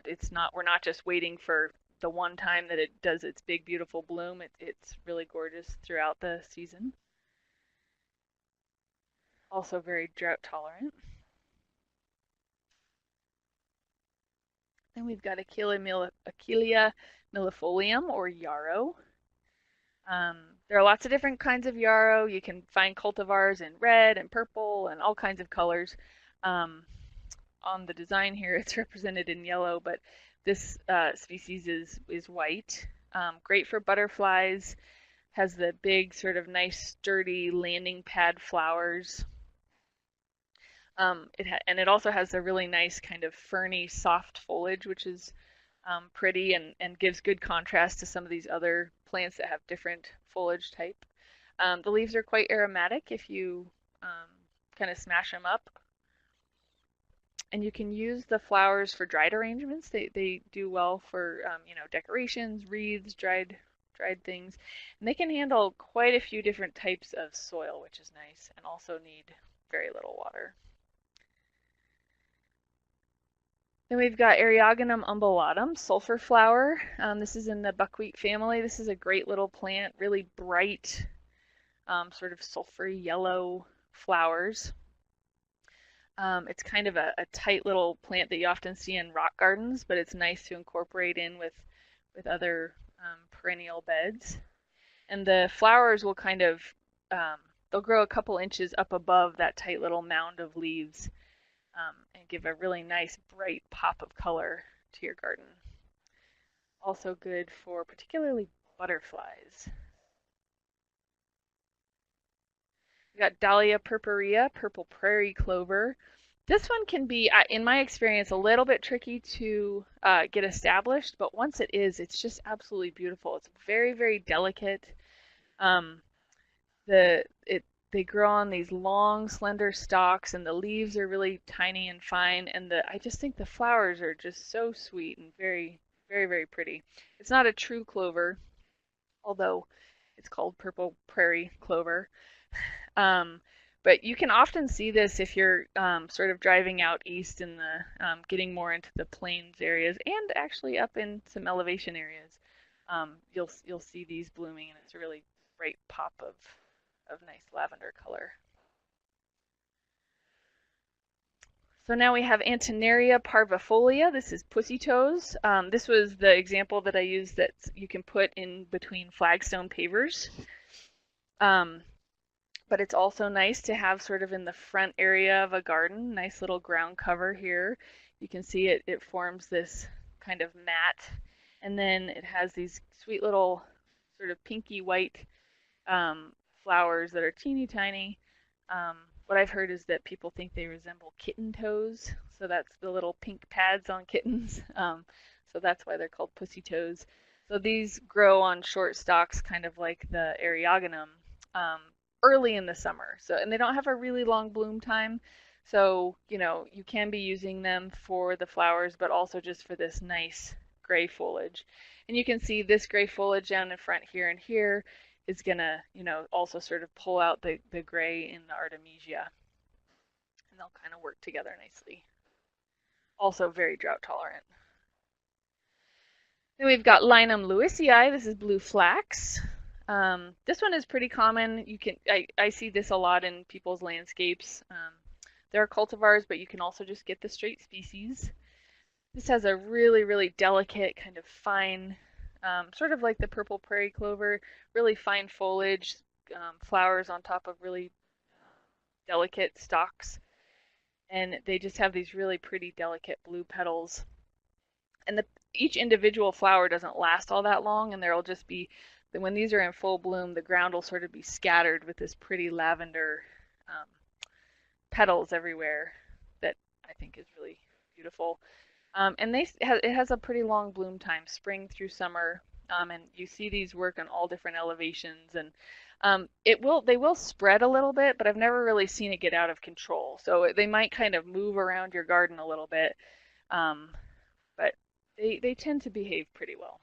it's not we're not just waiting for the one time that it does its big beautiful bloom. It's really gorgeous throughout the season. Also very drought tolerant. Then we've got Achillea millefolium, or yarrow. There are lots of different kinds of yarrow. You can find cultivars in red and purple and all kinds of colors. Um, on the design here, it's represented in yellow, but this species is white. Great for butterflies. Has the big sort of nice sturdy landing pad flowers. And it also has a really nice kind of ferny, soft foliage, which is pretty and gives good contrast to some of these other plants that have different foliage type. The leaves are quite aromatic if you kind of smash them up. And you can use the flowers for dried arrangements. They do well for decorations, wreaths, dried things. And they can handle quite a few different types of soil, which is nice, and also need very little water. Then we've got Eriogonum umbulatum, sulfur flower. This is in the buckwheat family. This is a great little plant, really bright, sort of sulfury yellow flowers. It's kind of a tight little plant that you often see in rock gardens, but it's nice to incorporate in with other perennial beds. And the flowers will kind of, they'll grow a couple inches up above that tight little mound of leaves, and give a really nice bright pop of color to your garden. Also good for particularly butterflies. We got Dahlia purpurea, purple prairie clover. This one can be, in my experience, a little bit tricky to get established, but once it is, it's just absolutely beautiful. It's very, very delicate. Um, they grow on these long, slender stalks, and the leaves are really tiny and fine. And I just think the flowers are just so sweet and very, very, very pretty. It's not a true clover, although it's called purple prairie clover. Um, but you can often see this if you're sort of driving out east in getting more into the plains areas, and actually up in some elevation areas. You'll see these blooming, and it's a really bright pop of nice lavender color. So now we have Antenaria parvifolia. This is pussy toes. This was the example that I used that you can put in between flagstone pavers. But it's also nice to have sort of in the front area of a garden. Nice little ground cover here. You can see it forms this kind of mat, and then it has these sweet little sort of pinky white flowers that are teeny tiny. What I've heard is that people think they resemble kitten toes, so that's the little pink pads on kittens. So that's why they're called pussy toes. So these grow on short stalks, kind of like the Eriogonum, early in the summer. And they don't have a really long bloom time. So, you can be using them for the flowers, but also just for this nice gray foliage. And you can see this gray foliage down in front here and here is gonna, also sort of pull out the gray in the Artemisia. And they'll kind of work together nicely. Also very drought tolerant. Then we've got Linum lewisii. This is blue flax. This one is pretty common. I see this a lot in people's landscapes. There are cultivars, but you can also just get the straight species. This has a really, really delicate kind of fine, sort of like the purple prairie clover, really fine foliage, flowers on top of really delicate stalks, and they just have these really pretty delicate blue petals. And each individual flower doesn't last all that long, and there'll just be, when these are in full bloom, the ground will sort of be scattered with this pretty lavender um, petals everywhere that I think is really beautiful. And it has a pretty long bloom time, spring through summer, and you see these work on all different elevations. And they will spread a little bit, but I've never really seen it get out of control. So they might kind of move around your garden a little bit, um, but they tend to behave pretty well.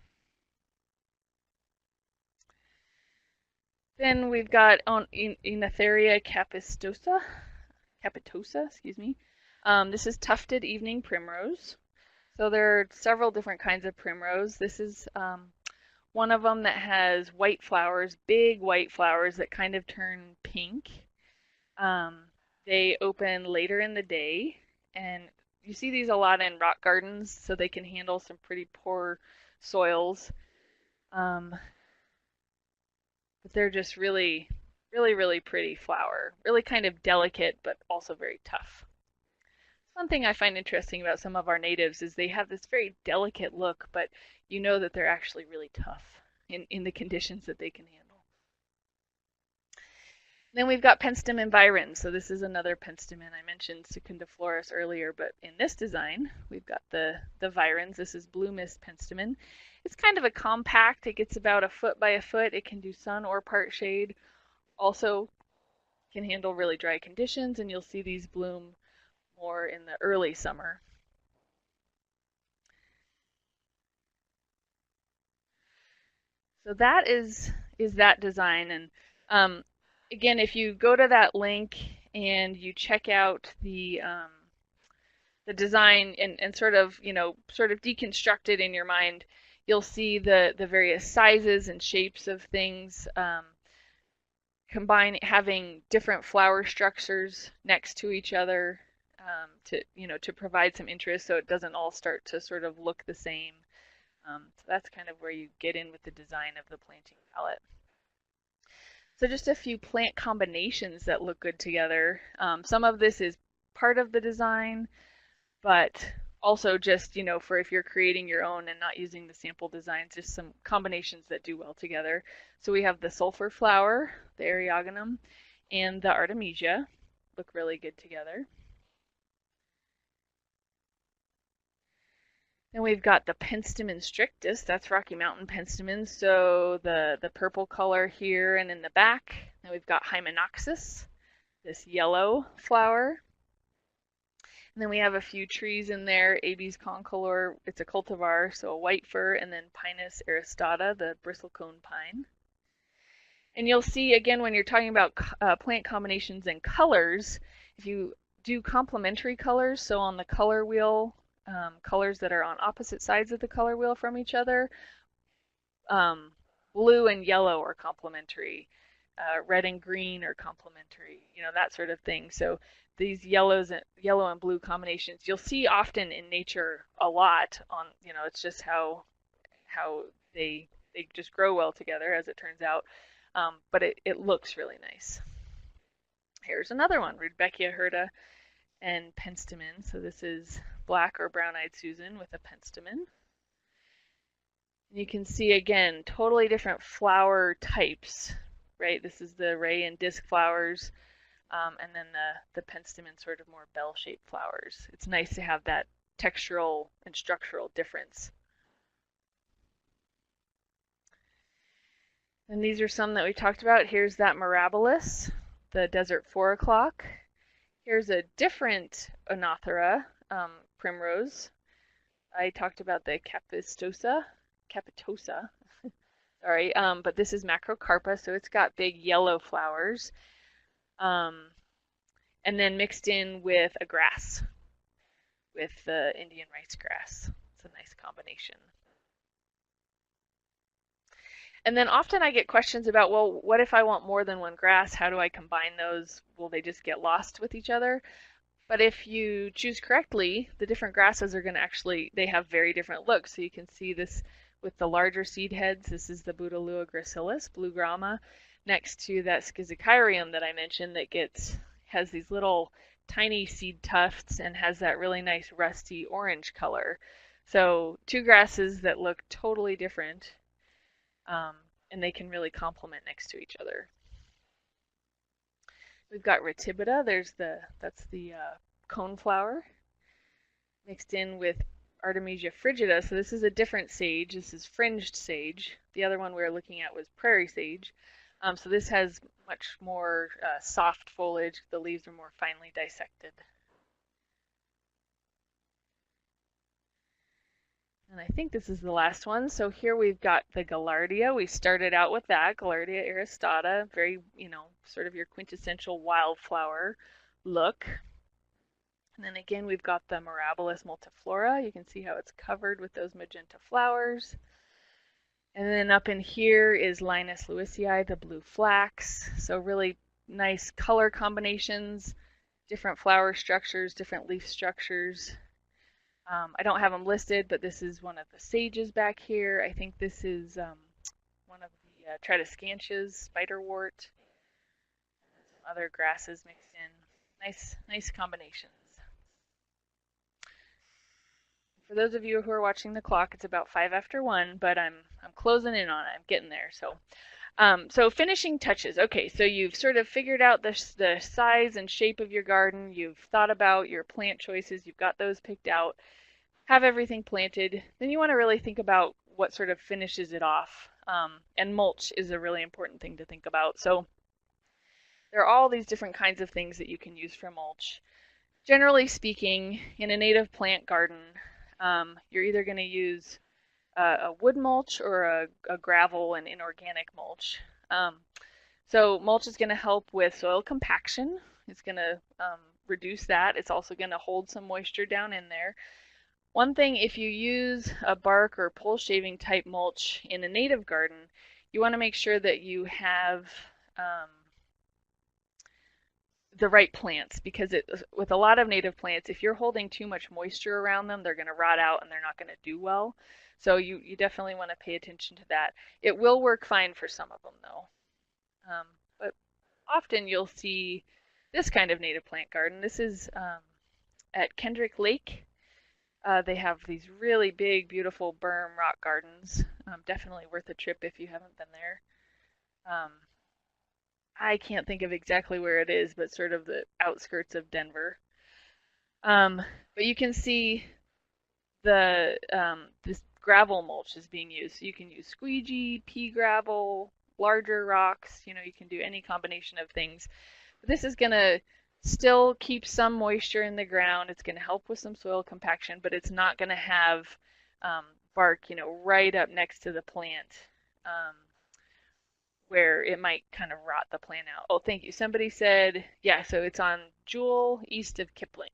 Then we've got on Enatheria capitosa, excuse me. This is tufted evening primrose. So there are several different kinds of primrose. This is one of them that has white flowers, big white flowers that kind of turn pink. Um, they open later in the day, and you see these a lot in rock gardens, so they can handle some pretty poor soils. Um, but they're just really, really, really pretty flower. Really kind of delicate, but also very tough. One thing I find interesting about some of our natives is they have this very delicate look, but you know that they're actually really tough in the conditions that they can handle. Then we've got penstemon virens. So this is another penstemon. I mentioned secundiflorus earlier, but in this design, we've got the virens. This is blue mist penstemon. It's kind of a compact. It gets about a foot by a foot. It can do sun or part shade. Also can handle really dry conditions, and you'll see these bloom more in the early summer. So that is that design. And again, if you go to that link and you check out the design and sort of deconstruct it in your mind, you'll see the various sizes and shapes of things. Having different flower structures next to each other to provide some interest, so it doesn't all start to sort of look the same. So that's kind of where you get in with the design of the planting palette. So just a few plant combinations that look good together. Some of this is part of the design, but also just, for if you're creating your own and not using the sample designs, just some combinations that do well together. So we have the sulfur flower, the eriogonum, and the artemisia look really good together. Then we've got the penstemon strictus, that's Rocky Mountain penstemon, so the purple color here and in the back. Then we've got Hymenopsis, this yellow flower. And then we have a few trees in there, Abies concolor, it's a cultivar, so a white fir, and then Pinus aristata, the bristlecone pine. And you'll see, again, when you're talking about plant combinations and colors, if you do complementary colors, so on the color wheel, colors that are on opposite sides of the color wheel from each other, blue and yellow are complementary, red and green are complementary, that sort of thing. So these yellow and blue combinations you'll see often in nature a lot on, it's just how they just grow well together, as it turns out. But it looks really nice. Here's another one, Rudbeckia hirta and penstemon. So this is black or brown-eyed Susan with a penstemon. You can see, again, totally different flower types, right? This is the ray and disc flowers, and then the penstemon sort of more bell-shaped flowers. It's nice to have that textural and structural difference. And these are some that we talked about. Here's that mirabilis, the desert 4 o'clock. Here's a different Oenothera primrose. I talked about the capitosa, sorry, but this is macrocarpa, so it's got big yellow flowers, and then mixed in with a grass, with the Indian rice grass. It's a nice combination. And then often I get questions about, well, what if I want more than one grass? How do I combine those? Will they just get lost with each other? But if you choose correctly, the different grasses are going to they have very different looks. So you can see this with the larger seed heads. This is the Boulder gracilis, blue grama, next to that schizochirium that I mentioned that has these little tiny seed tufts and has that really nice rusty orange color. So two grasses that look totally different, um, and they can really complement next to each other. We've got Ratibida. That's the coneflower mixed in with Artemisia frigida. So this is a different sage. This is fringed sage. The other one we were looking at was prairie sage. So this has much more soft foliage. The leaves are more finely dissected. And I think this is the last one. So here we've got the Gaillardia. We started out with that, Gaillardia aristata, very, sort of your quintessential wildflower look. And then again, we've got the Mirabilis multiflora. You can see how it's covered with those magenta flowers. And then up in here is Linus lewisii, the blue flax. So really nice color combinations, different flower structures, different leaf structures. I don't have them listed, but this is one of the sages back here. I think this is one of the Tradescantias, spiderwort. Some other grasses mixed in. Nice combinations. For those of you who are watching the clock, it's about 5 after 1, but I'm closing in on it. I'm getting there. So finishing touches. Okay, so you've sort of figured out the size and shape of your garden. You've thought about your plant choices. You've got those picked out. Have everything planted. Then you want to really think about what sort of finishes it off. And mulch is a really important thing to think about. So there are all these different kinds of things that you can use for mulch. Generally speaking, in a native plant garden, you're either going to use a wood mulch or a gravel and inorganic mulch. So mulch is going to help with soil compaction. It's going to reduce that. It's also going to hold some moisture down in there. One thing, if you use a bark or pole shaving type mulch in a native garden, you want to make sure that you have the right plants, because with a lot of native plants, if you're holding too much moisture around them, they're going to rot out and they're not going to do well. So you definitely want to pay attention to that. It will work fine for some of them though. But often you'll see this kind of native plant garden. This is at Kendrick Lake. They have these really big, beautiful berm rock gardens. Definitely worth a trip if you haven't been there. I can't think of exactly where it is, but sort of the outskirts of Denver. But you can see this gravel mulch is being used. So you can use squeegee, pea gravel, larger rocks. You can do any combination of things. But this is going to still keep some moisture in the ground. It's going to help with some soil compaction, but it's not going to have bark, right up next to the plant. Where it might kind of rot the plant out. Oh, thank you. Somebody said, yeah, so it's on Jewel, east of Kipling.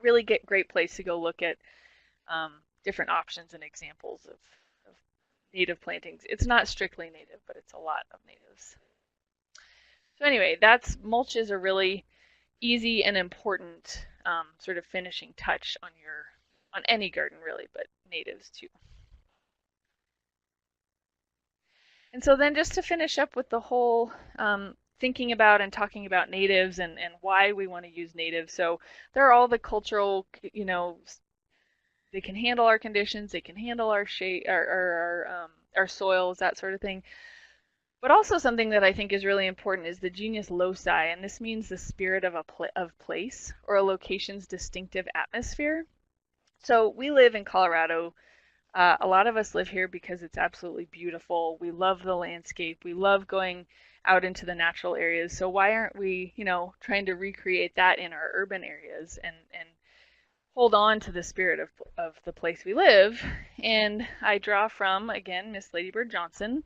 Really great place to go look at different options and examples of native plantings. It's not strictly native, but it's a lot of natives. So anyway, mulch is a really easy and important sort of finishing touch on any garden really, but natives too. And so then just to finish up with the whole thinking about and talking about natives and why we want to use natives. So there are all the cultural, they can handle our conditions, they can handle our shape, our soils, that sort of thing. But also something that I think is really important is the genius loci, and this means the spirit of place or a location's distinctive atmosphere. So we live in Colorado. A lot of us live here because it's absolutely beautiful. We love the landscape. We love going out into the natural areas. So why aren't we, trying to recreate that in our urban areas and hold on to the spirit of the place we live? And I draw from, again, Miss Lady Bird Johnson.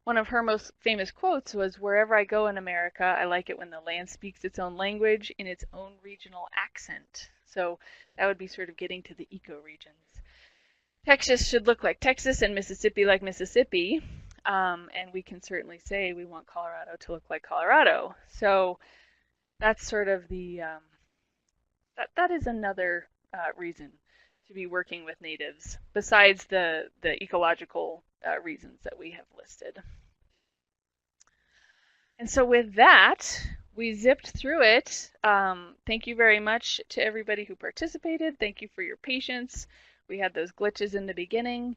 One of her most famous quotes was, "Wherever I go in America, I like it when the land speaks its own language in its own regional accent." So that would be sort of getting to the ecoregions. Texas should look like Texas and Mississippi like Mississippi. And we can certainly say we want Colorado to look like Colorado. So that's sort of that is another reason to be working with natives, besides the ecological reasons that we have listed. And so with that, we zipped through it. Thank you very much to everybody who participated. Thank you for your patience. We had those glitches in the beginning.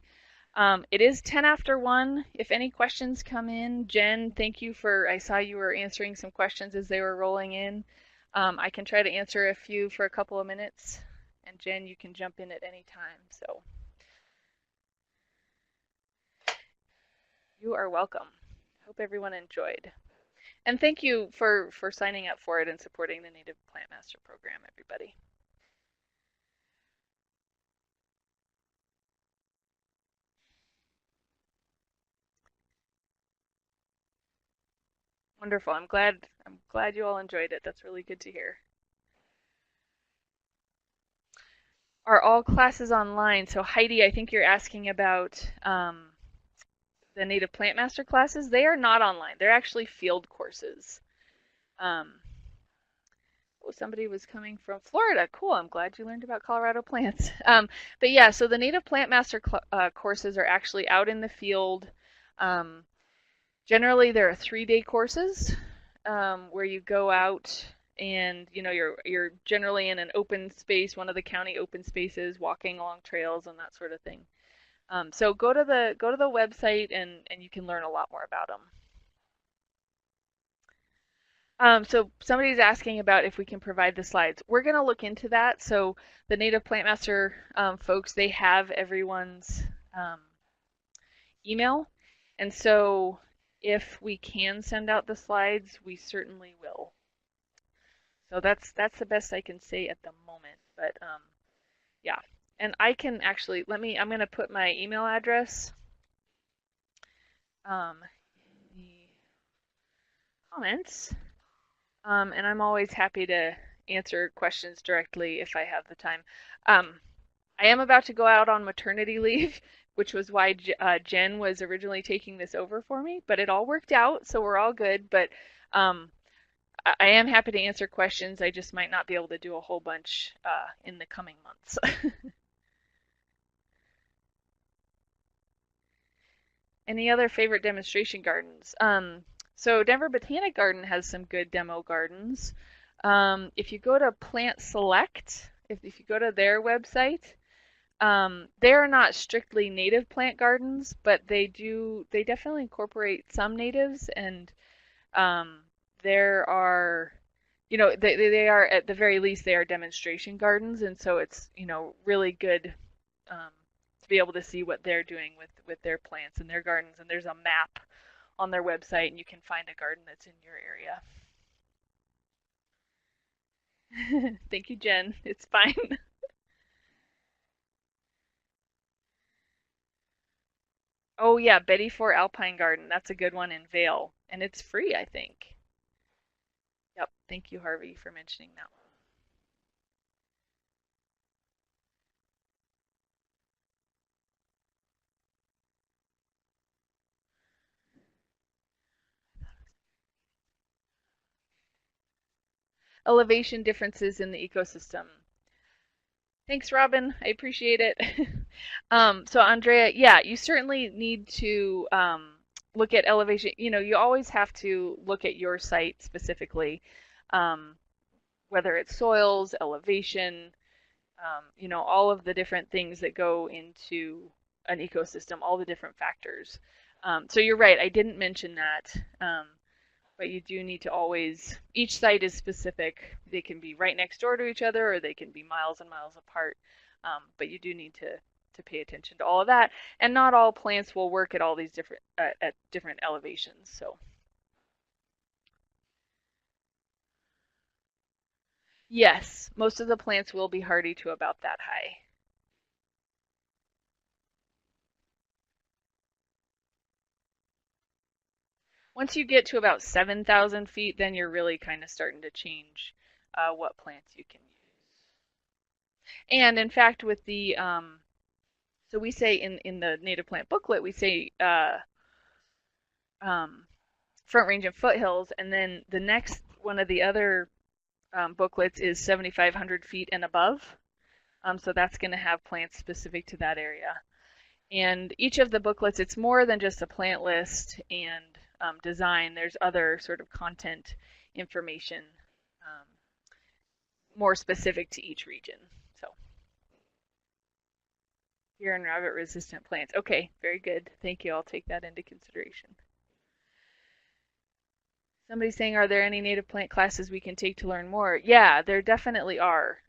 It is 10 after 1. If any questions come in, Jen, thank you for, I saw you were answering some questions as they were rolling in. I can try to answer a few for a couple of minutes. And Jen, you can jump in at any time. So you are welcome. Hope everyone enjoyed. And thank you for signing up for it and supporting the Native Plant Master Program, everybody. Wonderful. I'm glad you all enjoyed it. That's really good to hear. Are all classes online? So Heidi, I think you're asking about the Native Plant Master classes. They are not online. They're actually field courses. Oh, somebody was coming from Florida. Cool. I'm glad you learned about Colorado plants. But yeah, so the Native Plant Master courses are actually out in the field. Generally, there are 3-day courses where you go out and you're generally in an open space, one of the county open spaces, walking along trails and that sort of thing. So go to the website and you can learn a lot more about them. So somebody's asking about if we can provide the slides. We're going to look into that. So the Native Plant Master folks, they have everyone's email. And so if we can send out the slides, we certainly will. So that's the best I can say at the moment. But yeah, and I can actually, I'm going to put my email address in the comments. And I'm always happy to answer questions directly if I have the time. I am about to go out on maternity leave, which was why Jen was originally taking this over for me, but it all worked out, so we're all good. But I am happy to answer questions. I just might not be able to do a whole bunch in the coming months. Any other favorite demonstration gardens? So Denver Botanic Garden has some good demo gardens. If you go to Plant Select, if you go to their website, they're not strictly native plant gardens, but they definitely incorporate some natives, and there are, they are, at the very least, they are demonstration gardens, and so it's, really good to be able to see what they're doing with their plants and their gardens. And there's a map on their website, and you can find a garden that's in your area. Thank you, Jen. It's fine. Oh yeah, Betty Fort Alpine Garden. That's a good one in Vail, and it's free, I think. Yep. Thank you, Harvey, for mentioning that one. Elevation differences in the ecosystem. Thanks, Robin. I appreciate it. So Andrea, yeah, you certainly need to look at elevation. You always have to look at your site specifically, um, whether it's soils, elevation, all of the different things that go into an ecosystem, all the different factors. So you're right, I didn't mention that. But you do need to always, each site is specific. They can be right next door to each other, or they can be miles and miles apart. But you do need to pay attention to all of that. And not all plants will work at all these different at different elevations. So yes, most of the plants will be hardy to about that high. Once you get to about 7,000 feet, then you're really kind of starting to change what plants you can use. And in fact, with the so we say in the native plant booklet, we say um, Front Range and foothills, and then the next one of the other booklets is 7,500 feet and above. So that's going to have plants specific to that area. And each of the booklets, it's more than just a plant list and design. There's other sort of content information um, more specific to each region. So here in rabbit resistant plants. Okay, very good. Thank you. I'll take that into consideration. Somebody's saying, are there any native plant classes we can take to learn more? Yeah, there definitely are.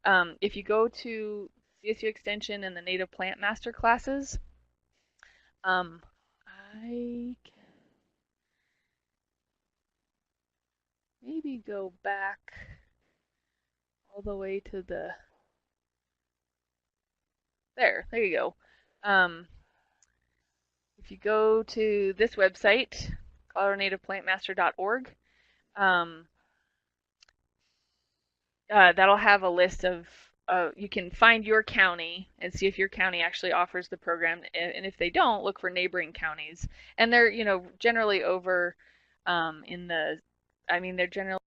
If you go to CSU Extension and the Native Plant Master classes, um, I can maybe go back all the way to there you go. Um, if you go to this website, coloradonativeplantmaster.org, um, that'll have a list of you can find your county and see if your county actually offers the program, and if they don't, look for neighboring counties. And they're generally over in the, I mean they're generally